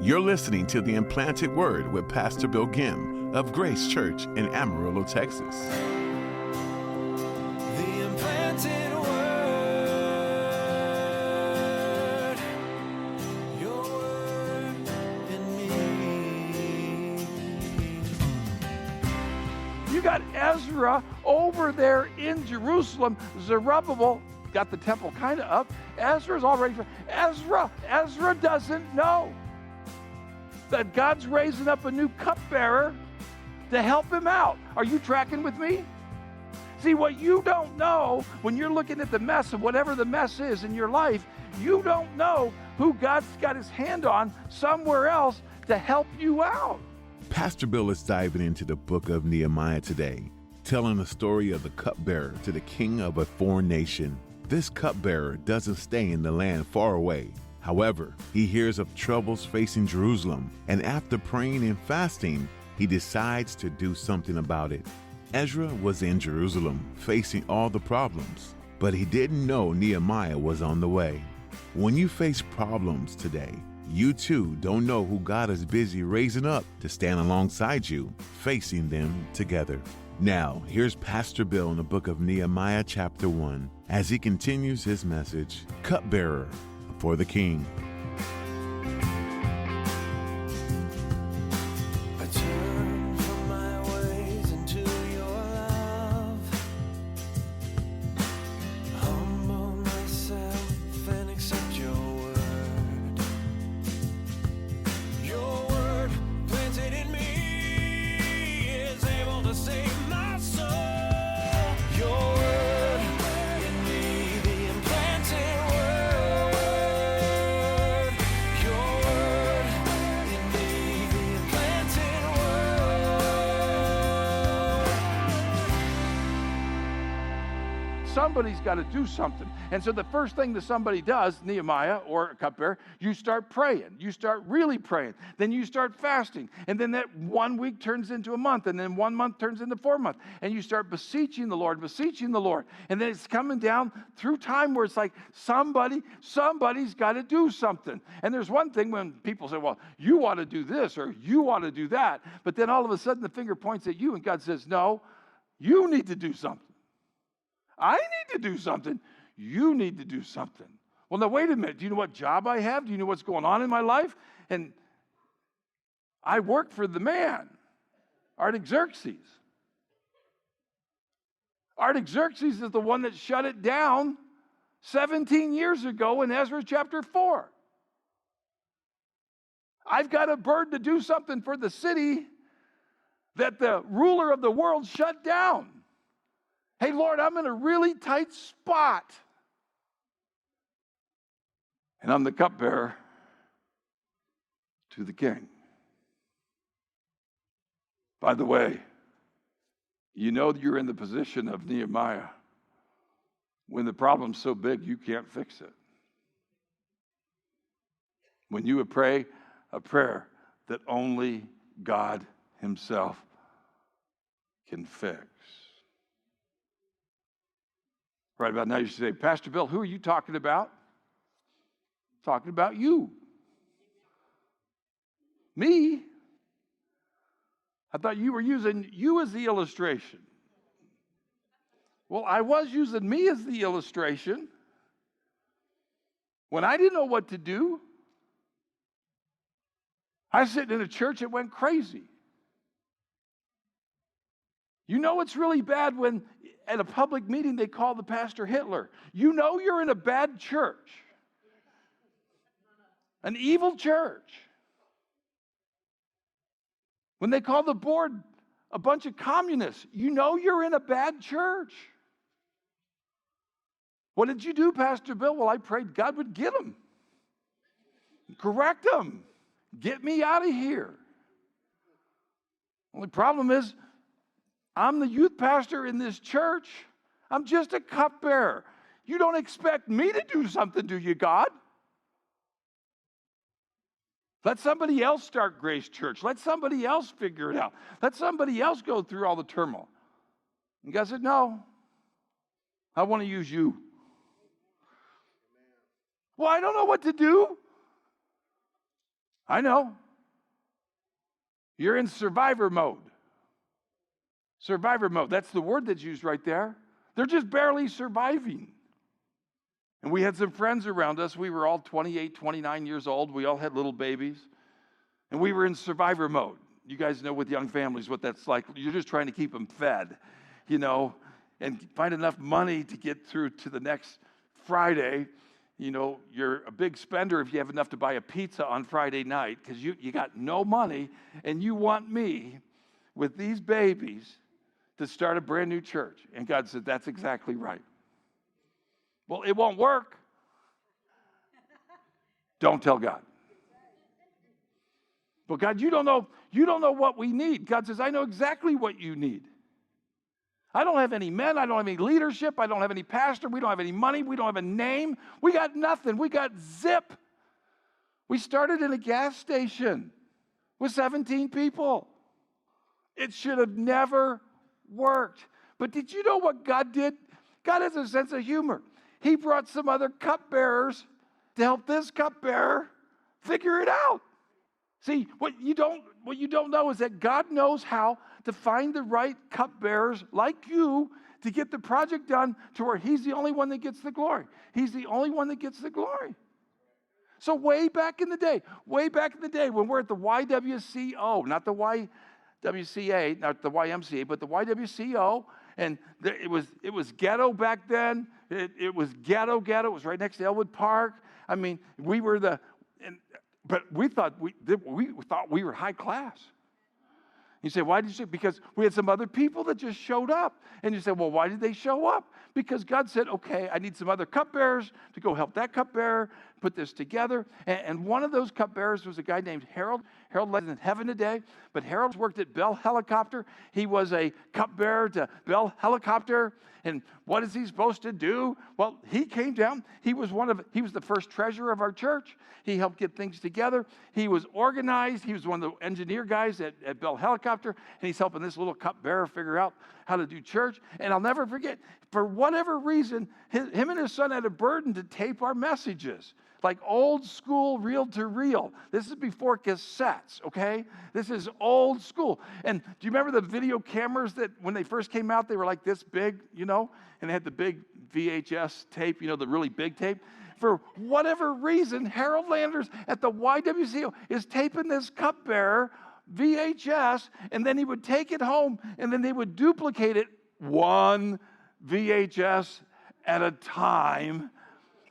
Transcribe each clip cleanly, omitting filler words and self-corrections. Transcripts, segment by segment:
You're listening to The Implanted Word with Pastor Bill Gim of Grace Church in Amarillo, Texas. The Implanted Word, your word in me. You got Ezra over there in Jerusalem. Zerubbabel got the temple kind of up. Ezra's already. Ezra doesn't know that God's raising up a new cupbearer to help him out. Are you tracking with me? See, what you don't know when you're looking at the mess of whatever the mess is in your life, you don't know who God's got his hand on somewhere else to help you out. Pastor Bill is diving into the book of Nehemiah today, telling the story of the cupbearer to the king of a foreign nation. This cupbearer doesn't stay in the land far away. However, he hears of troubles facing Jerusalem, and after praying and fasting, he decides to do something about it. Ezra was in Jerusalem, facing all the problems, but he didn't know Nehemiah was on the way. When you face problems today, you too don't know who God is busy raising up to stand alongside you, facing them together. Now, here's Pastor Bill in the book of Nehemiah chapter 1, as he continues his message, Cupbearer for the King. I turn from my ways into your love. Humble myself and accept your word. Your word planted in me is able to save my soul. Your word in me, the implanted word. Your word in me, the implanted word. Somebody's got to do something. And so the first thing that somebody does, Nehemiah or a cupbearer, you start praying. You start really praying. Then you start fasting. And then that 1 week turns into a month. And then 1 month turns into 4 months. And you start beseeching the Lord. And then it's coming down through time where it's like somebody's got to do something. And there's one thing when people say, well, you ought to do this or you ought to do that. But then all of a sudden the finger points at you and God says, no, you need to do something. I need to do something. You need to do something. Well, now, wait a minute. Do you know what job I have? Do you know what's going on in my life? And I work for the man, Artaxerxes. Artaxerxes is the one that shut it down 17 years ago in Ezra chapter 4. I've got a burden to do something for the city that the ruler of the world shut down. Hey, Lord, I'm in a really tight spot. And I'm the cupbearer to the king. By the way, you know you're in the position of Nehemiah when the problem's so big you can't fix it. When you would pray a prayer that only God himself can fix. Right about now, you should say, Pastor Bill, who are you talking about? Talking about you. Me? I thought you were using you as the illustration. Well, I was using me as the illustration when I didn't know what to do. I was sitting in a church that went crazy. You know it's really bad when at a public meeting they call the pastor Hitler. You know you're in a bad church. An evil church. When they call the board a bunch of communists, you know you're in a bad church. What did you do, Pastor Bill? Well, I prayed God would get them. Correct them. Get me out of here. Only problem is, I'm the youth pastor in this church. I'm just a cupbearer. You don't expect me to do something, do you, God? Let somebody else start Grace Church. Let somebody else figure it out. Let somebody else go through all the turmoil. And God said, no, I want to use you. Well, I don't know what to do. I know. You're in survivor mode. Survivor mode. That's the word that's used right there. They're just barely surviving. And we had some friends around us. We were all 28, 29 years old. We all had little babies. And we were in survivor mode. You guys know with young families what that's like. You're just trying to keep them fed, and find enough money to get through to the next Friday. You're a big spender if you have enough to buy a pizza on Friday night because you got no money, and you want me with these babies to start a brand new church. And God said, that's exactly right. Well, it won't work. Don't tell God. But God, you don't know what we need. God says, I know exactly what you need. I don't have any men. I don't have any leadership. I don't have any pastor. We don't have any money. We don't have a name. We got nothing. We got zip. We started in a gas station with 17 people. It should have never worked. But did you know what God did? God has a sense of humor. He brought some other cupbearers to help this cupbearer figure it out. See, what you don't know is that God knows how to find the right cupbearers like you to get the project done to where he's the only one that gets the glory. He's the only one that gets the glory. So way back in the day when we're at the YWCO, not the YWCA, not the YMCA, but the YWCO, and it was ghetto back then. It was ghetto. It was right next to Elwood Park. I mean, we were but we thought we were high class. You say, why did you say? Because we had some other people that just showed up. And you say, well, why did they show up? Because God said, okay, I need some other cupbearers to go help that cupbearer put this together. And one of those cupbearers was a guy named Harold. Harold lives in heaven today, but Harold's worked at Bell Helicopter. He was a cupbearer to Bell Helicopter. And what is he supposed to do? Well, he came down. He was the first treasurer of our church. He helped get things together. He was organized. He was one of the engineer guys at Bell Helicopter. And he's helping this little cupbearer figure out how to do church. And I'll never forget, for whatever reason, him and his son had a burden to tape our messages. Like old school, reel to reel. This is before cassettes, okay? This is old school. And do you remember the video cameras that when they first came out, they were like this big, and they had the big VHS tape, the really big tape? For whatever reason, Harold Landers at the YWCO is taping this cupbearer VHS, and then he would take it home, and then they would duplicate it one VHS at a time.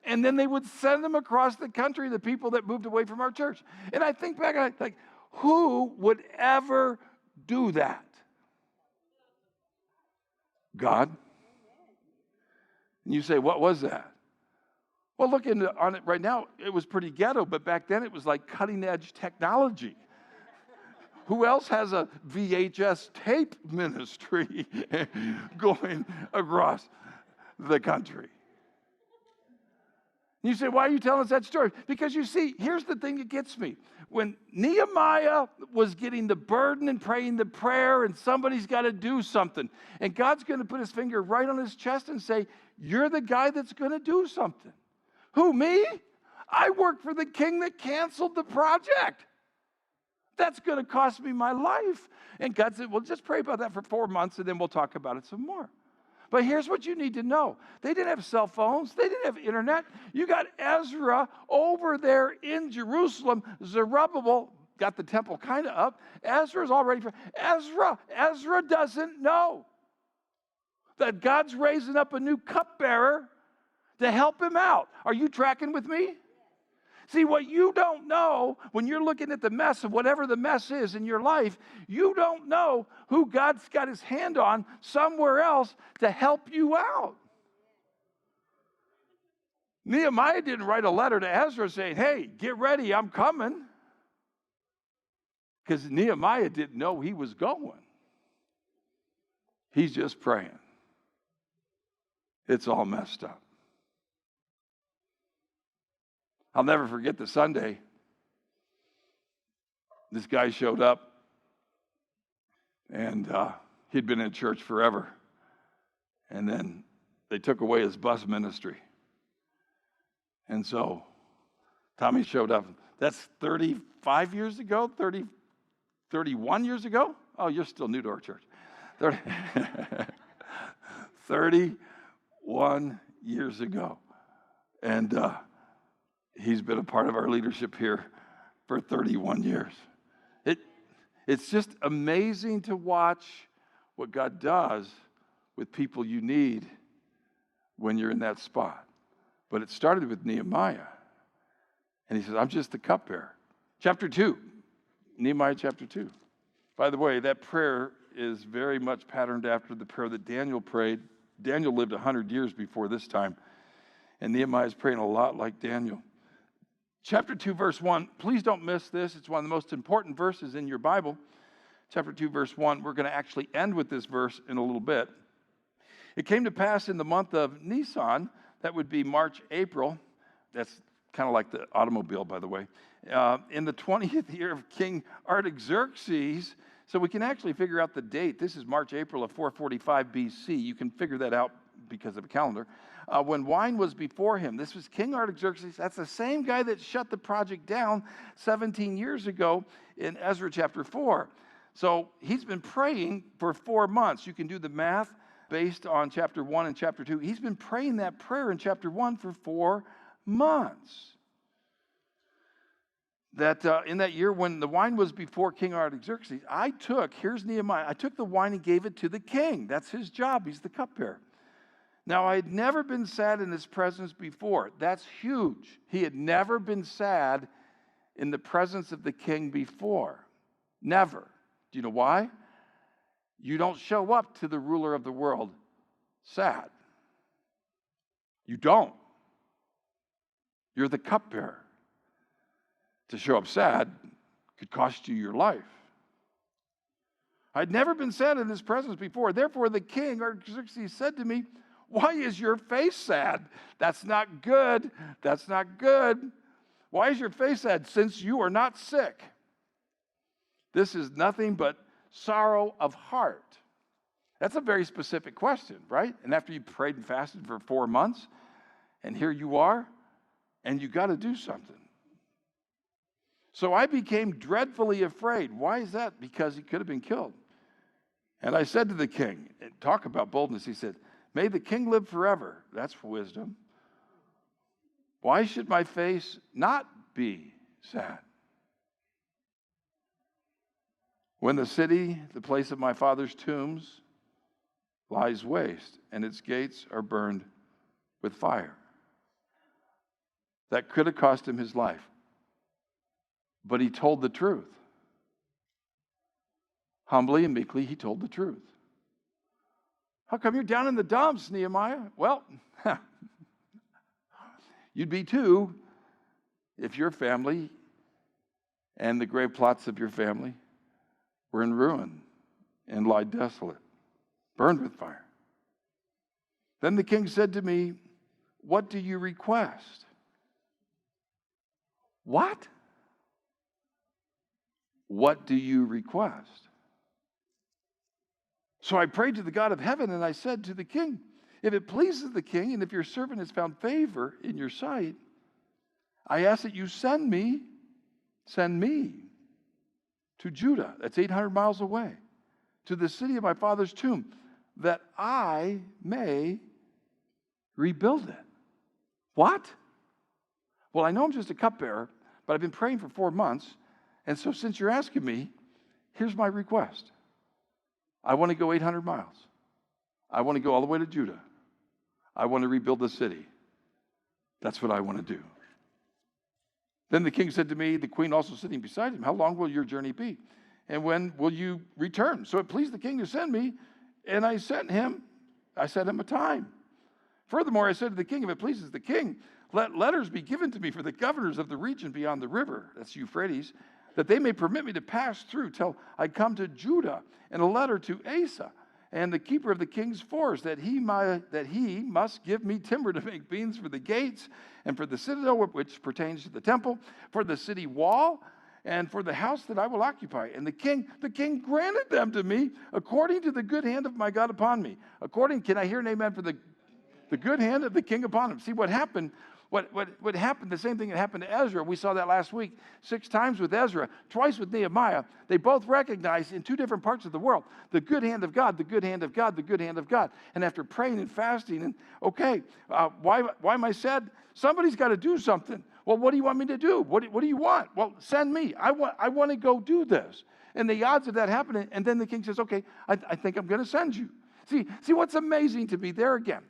And then they would send them across the country, the people that moved away from our church. And I think back, like, who would ever do that? God. And you say, what was that? Well, looking on it right now, it was pretty ghetto, but back then it was like cutting edge technology. Who else has a VHS tape ministry going across the country? You say, why are you telling us that story? Because you see, here's the thing that gets me. When Nehemiah was getting the burden and praying the prayer, and somebody's got to do something, and God's going to put his finger right on his chest and say, you're the guy that's going to do something. Who, me? I work for the king that canceled the project. That's going to cost me my life. And God said, well, just pray about that for 4 months, and then we'll talk about it some more. But here's what you need to know. They didn't have cell phones. They didn't have internet. You got Ezra over there in Jerusalem. Zerubbabel got the temple kind of up. Ezra's already. Ezra doesn't know that God's raising up a new cupbearer to help him out. Are you tracking with me? See, what you don't know when you're looking at the mess of whatever the mess is in your life, you don't know who God's got his hand on somewhere else to help you out. Nehemiah didn't write a letter to Ezra saying, hey, get ready, I'm coming. Because Nehemiah didn't know he was going. He's just praying. It's all messed up. I'll never forget the Sunday. This guy showed up, and he'd been in church forever. And then they took away his bus ministry. And so Tommy showed up. That's 35 years ago, 31 years ago. Oh, you're still new to our church. 31 years ago. And he's been a part of our leadership here for 31 years. It's just amazing to watch what God does with people you need when you're in that spot. But it started with Nehemiah. And he says, I'm just the cupbearer. Chapter 2, Nehemiah chapter 2. By the way, that prayer is very much patterned after the prayer that Daniel prayed. Daniel lived 100 years before this time. And Nehemiah is praying a lot like Daniel. Chapter 2, verse 1. Please don't miss this. It's one of the most important verses in your Bible. Chapter 2, verse 1. We're going to actually end with this verse in a little bit. It came to pass in the month of Nisan, that would be March, April. That's kind of like the automobile, by the way. In the 20th year of King Artaxerxes, so we can actually figure out the date. This is March, April of 445 BC. You can figure that out because of a calendar. When wine was before him, this was King Artaxerxes. That's the same guy that shut the project down 17 years ago in Ezra chapter 4. So he's been praying for 4 months. You can do the math based on chapter 1 and chapter 2. He's been praying that prayer in chapter 1 for 4 months. That in that year when the wine was before King Artaxerxes, here's Nehemiah, I took the wine and gave it to the king. That's his job. He's the cupbearer. Now, I had never been sad in his presence before. That's huge. He had never been sad in the presence of the king before. Never. Do you know why? You don't show up to the ruler of the world sad. You don't. You're the cupbearer. To show up sad could cost you your life. I'd never been sad in his presence before. Therefore, the king, Artaxerxes, said to me, why is your face sad? That's not good. That's not good. Why is your face sad? Since you are not sick. This is nothing but sorrow of heart. That's a very specific question, right? And after you prayed and fasted for 4 months, and here you are, and you got to do something. So I became dreadfully afraid. Why is that? Because he could have been killed. And I said to the king, talk about boldness, he said, may the king live forever. That's wisdom. Why should my face not be sad? When the city, the place of my father's tombs, lies waste, and its gates are burned with fire. That could have cost him his life. But he told the truth. Humbly and meekly, he told the truth. How come you're down in the dumps, Nehemiah? Well, you'd be too if your family and the grave plots of your family were in ruin and lie desolate, burned with fire. Then the king said to me, what do you request? What? What do you request? So I prayed to the God of heaven, and I said to the king, if it pleases the king, and if your servant has found favor in your sight, I ask that you send me to Judah, that's 800 miles away, to the city of my father's tomb, that I may rebuild it. What? Well, I know I'm just a cupbearer, but I've been praying for 4 months. And so since you're asking me, here's my request. I want to go 800 miles. I want to go all the way to Judah. I want to rebuild the city. That's what I want to do. Then the king said to me, the queen also sitting beside him, how long will your journey be? And when will you return? So it pleased the king to send me, and I set him a time. Furthermore, I said to the king, if it pleases the king, let letters be given to me for the governors of the region beyond the river, that's Euphrates, that they may permit me to pass through till I come to Judah, and a letter to Asa, and the keeper of the king's forest, that he must give me timber to make beams for the gates, and for the citadel which pertains to the temple, for the city wall, and for the house that I will occupy. And the king granted them to me according to the good hand of my God upon me. Can I hear an amen for the good hand of the king upon him? See, what happened What happened, the same thing that happened to Ezra, we saw that last week, 6 times with Ezra, twice with Nehemiah. They both recognized in 2 different parts of the world, the good hand of God, the good hand of God, the good hand of God. And after praying and fasting, and why am I sad? Somebody's got to do something. Well, what do you want me to do? What do you want? Well, send me. I want to go do this. And the odds of that happening, and then the king says, okay, I think I'm going to send you. See what's amazing to me there again.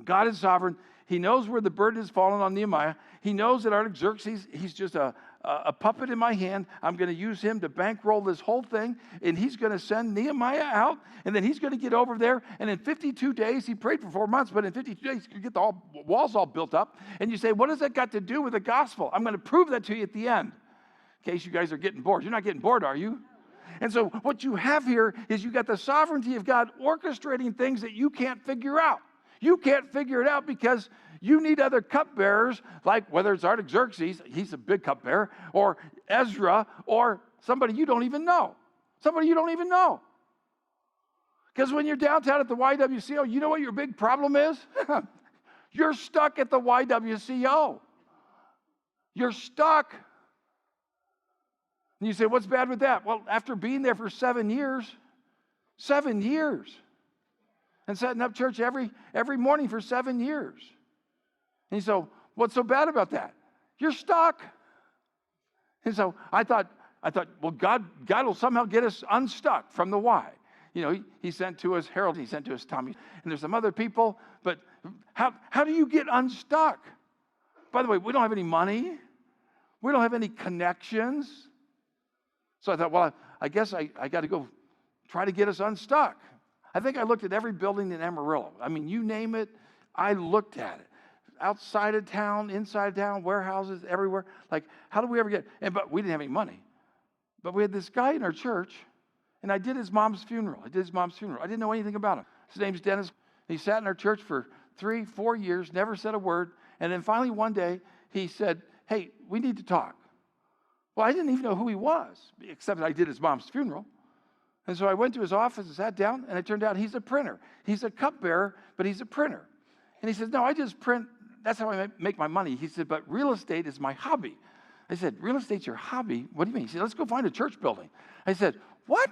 God is sovereign. He knows where the burden is falling on Nehemiah. He knows that Artaxerxes, he's just a puppet in my hand. I'm going to use him to bankroll this whole thing, and he's going to send Nehemiah out, and then he's going to get over there, and in 52 days, he prayed for 4 months, but in 52 days, he could get the walls all built up. And you say, what does that got to do with the gospel? I'm going to prove that to you at the end, in case you guys are getting bored. You're not getting bored, are you? And so what you have here is you got the sovereignty of God orchestrating things that you can't figure out. You can't figure it out because you need other cupbearers, like whether it's Artaxerxes, he's a big cupbearer, or Ezra, or somebody you don't even know. Somebody you don't even know. Because when you're downtown at the YWCO, you know what your big problem is? You're stuck at the YWCO. You're stuck. And you say, what's bad with that? Well, after being there for 7 years, and setting up church every morning for 7 years. And so, what's so bad about that? You're stuck. And so I thought, well, God will somehow get us unstuck from the why. You know, he sent to us Harold, he sent to us Tommy, and there's some other people, but how do you get unstuck? By the way, we don't have any money. We don't have any connections. So I thought, well, I guess I got to go try to get us unstuck. I think I looked at every building in Amarillo. I mean, you name it, I looked at it. Outside of town, inside of town, warehouses, everywhere. Like, how do we ever get? But we didn't have any money. But we had this guy in our church, and I did his mom's funeral. I didn't know anything about him. His name's Dennis. He sat in our church for 3-4 years, never said a word. And then finally one day, he said, hey, we need to talk. Well, I didn't even know who he was, except that I did his mom's funeral. And so I went to his office and sat down, and it turned out he's a printer. He's a cupbearer, but he's a printer. And he says, no, I just print. That's how I make my money. He said, but real estate is my hobby. I said, real estate's your hobby? What do you mean? He said, let's go find a church building. I said, what?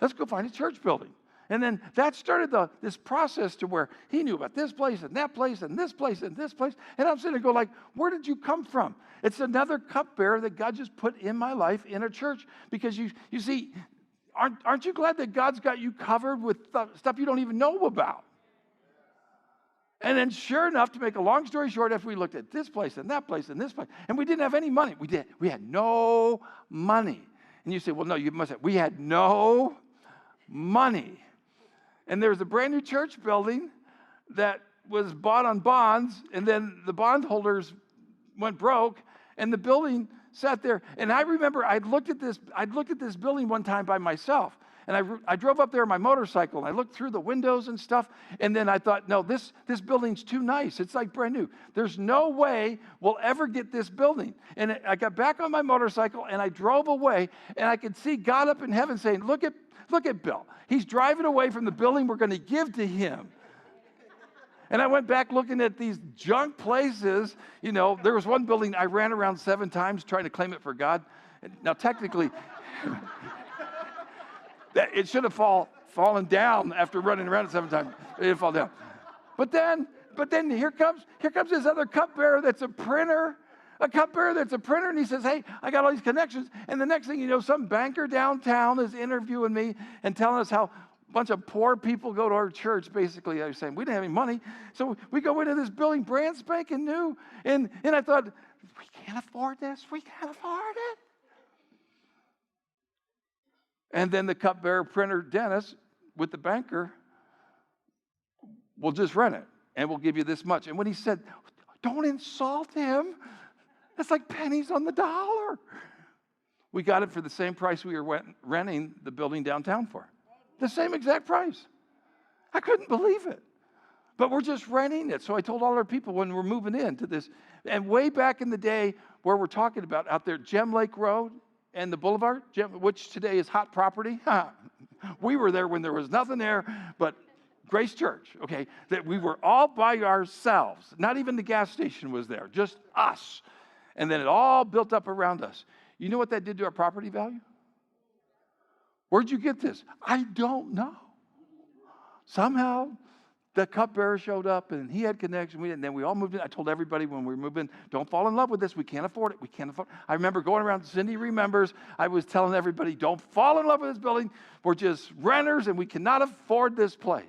Let's go find a church building. And then that started this process to where he knew about this place and that place and this place and this place. And I'm sitting there going like, where did you come from? It's another cupbearer that God just put in my life in a church. Because you see, aren't you glad that God's got you covered with stuff you don't even know about? And then sure enough, to make a long story short, after we looked at this place and that place and this place, and we didn't have any money. We had no money. And you say, well, no, you must have. We had no money. And there was a brand new church building that was bought on bonds, and then the bondholders went broke, and the building sat there. And I remember I'd looked at this building one time by myself. And I drove up there on my motorcycle, and I looked through the windows and stuff, and then I thought, no, this building's too nice. It's like brand new. There's no way we'll ever get this building. And I got back on my motorcycle, and I drove away, and I could see God up in heaven saying, look at Bill. He's driving away from the building we're going to give to him. And I went back looking at these junk places. You know, there was one building I ran around 7 times trying to claim it for God. Now, technically... It should have fallen down after running around it 7 times. It didn't fall down. But then here comes this other cupbearer that's a printer. A cupbearer that's a printer, and he says, hey, I got all these connections. And the next thing you know, some banker downtown is interviewing me and telling us how a bunch of poor people go to our church, basically. I was saying, we didn't have any money. So we go into this building brand spanking new. And I thought, we can't afford this. We can't afford it. And then the cupbearer printer, Dennis, with the banker, will just rent it, and we'll give you this much. And when he said, don't insult him, that's like pennies on the dollar. We got it for the same price we were renting the building downtown for. The same exact price. I couldn't believe it. But we're just renting it. So I told all our people when we're moving into this. And way back in the day where we're talking about out there, Gem Lake Road, and the boulevard, which today is hot property. We were there when there was nothing there, but Grace Church, okay, that we were all by ourselves. Not even the gas station was there, just us. And then it all built up around us. You know what that did to our property value? Where'd you get this? I don't know. Somehow the cupbearer showed up and he had connection. And then we all moved in. I told everybody when we were moving, don't fall in love with this. We can't afford it. We can't afford it. I remember going around, Cindy remembers, I was telling everybody, don't fall in love with this building. We're just renters and we cannot afford this place.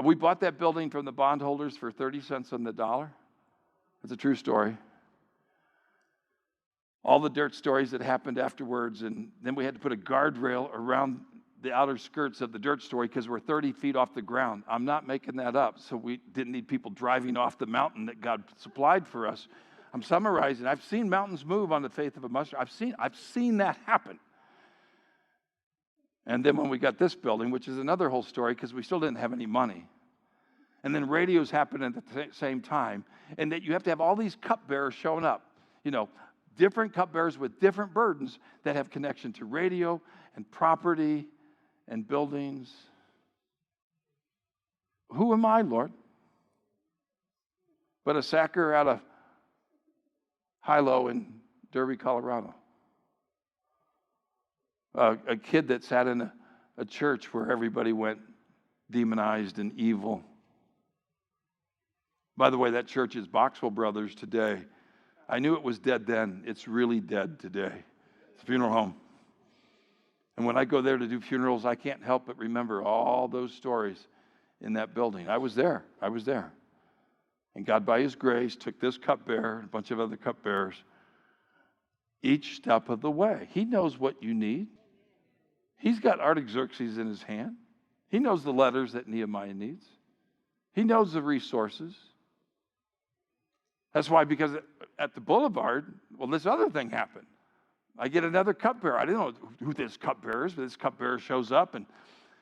We bought that building from the bondholders for 30 cents on the dollar. It's a true story. All the dirt stories that happened afterwards, and then we had to put a guardrail around the outer skirts of the dirt story because we're 30 feet off the ground. I'm not making that up, so we didn't need people driving off the mountain that God supplied for us. I'm summarizing. I've seen mountains move on the faith of a mustard. I've seen that happen. And then when we got this building, which is another whole story because we still didn't have any money. And then radios happened at the same time. And that you have to have all these cupbearers showing up. You know, different cupbearers with different burdens that have connection to radio and property and buildings. Who am I, Lord? But a sacker out of Hilo in Derby, Colorado. A kid that sat in a church where everybody went demonized and evil. By the way, that church is Boxwell Brothers today. I knew it was dead then. It's really dead today. It's a funeral home. And when I go there to do funerals, I can't help but remember all those stories in that building. I was there. And God, by his grace, took this cupbearer and a bunch of other cupbearers each step of the way. He knows what you need. He's got Artaxerxes in his hand. He knows the letters that Nehemiah needs. He knows the resources. That's why, because at the boulevard, well, this other thing happened. I get another cupbearer. I didn't know who this cupbearer is, but this cupbearer shows up, and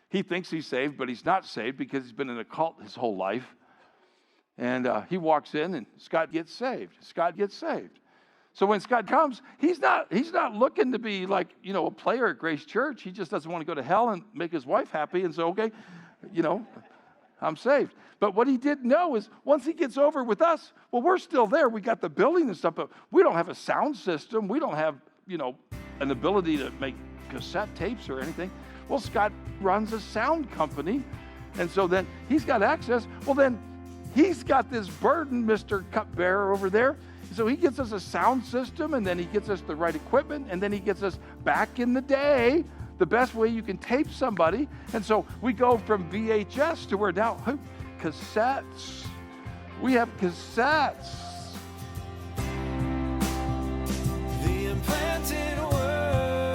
he thinks he's saved, but he's not saved because he's been in a cult his whole life. And he walks in, and Scott gets saved. So when Scott comes, he's not looking to be like, a player at Grace Church. He just doesn't want to go to hell and make his wife happy and say, okay, I'm saved. But what he didn't know is once he gets over with us, well, we're still there. We got the building and stuff, but we don't have a sound system. We don't have, an ability to make cassette tapes or anything. Well, Scott runs a sound company, and so then he's got access. Well, then he's got this burden, Mr. Cupbearer over there. So he gets us a sound system, and then he gets us the right equipment, and then he gets us back in the day, the best way you can tape somebody. And so we go from VHS to where now, cassettes. We have cassettes. The implanted word.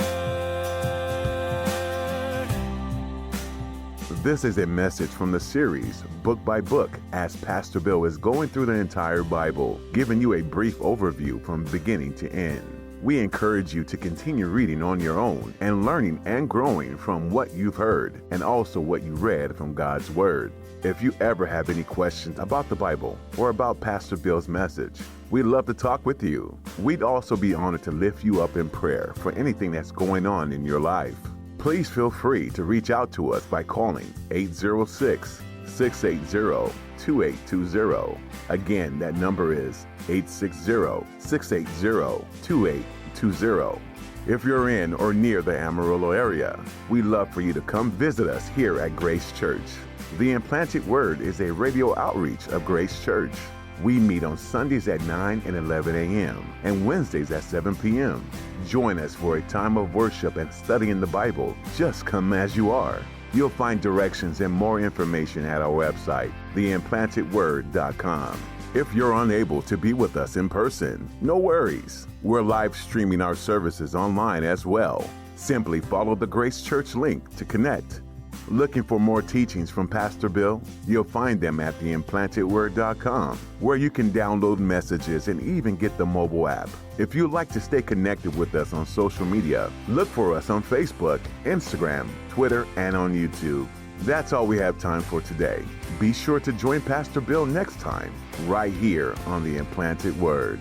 This is a message from the series, Book by Book, as Pastor Bill is going through the entire Bible, giving you a brief overview from beginning to end. We encourage you to continue reading on your own and learning and growing from what you've heard and also what you read from God's Word. If you ever have any questions about the Bible or about Pastor Bill's message, we'd love to talk with you. We'd also be honored to lift you up in prayer for anything that's going on in your life. Please feel free to reach out to us by calling 806-680-2820. Again, that number is 860-680-2820. If you're in or near the Amarillo area, we'd love for you to come visit us here at Grace Church. The Implanted Word is a radio outreach of Grace Church. We meet on Sundays at 9 and 11 a.m. and Wednesdays at 7 p.m. Join us for a time of worship and studying the Bible. Just come as you are. You'll find directions and more information at our website, theimplantedword.com. If you're unable to be with us in person, no worries. We're live streaming our services online as well. Simply follow the Grace Church link to connect. Looking for more teachings from Pastor Bill? You'll find them at theimplantedword.com, where you can download messages and even get the mobile app. If you'd like to stay connected with us on social media, look for us on Facebook, Instagram, Twitter, and on YouTube. That's all we have time for today. Be sure to join Pastor Bill next time, right here on The Implanted Word.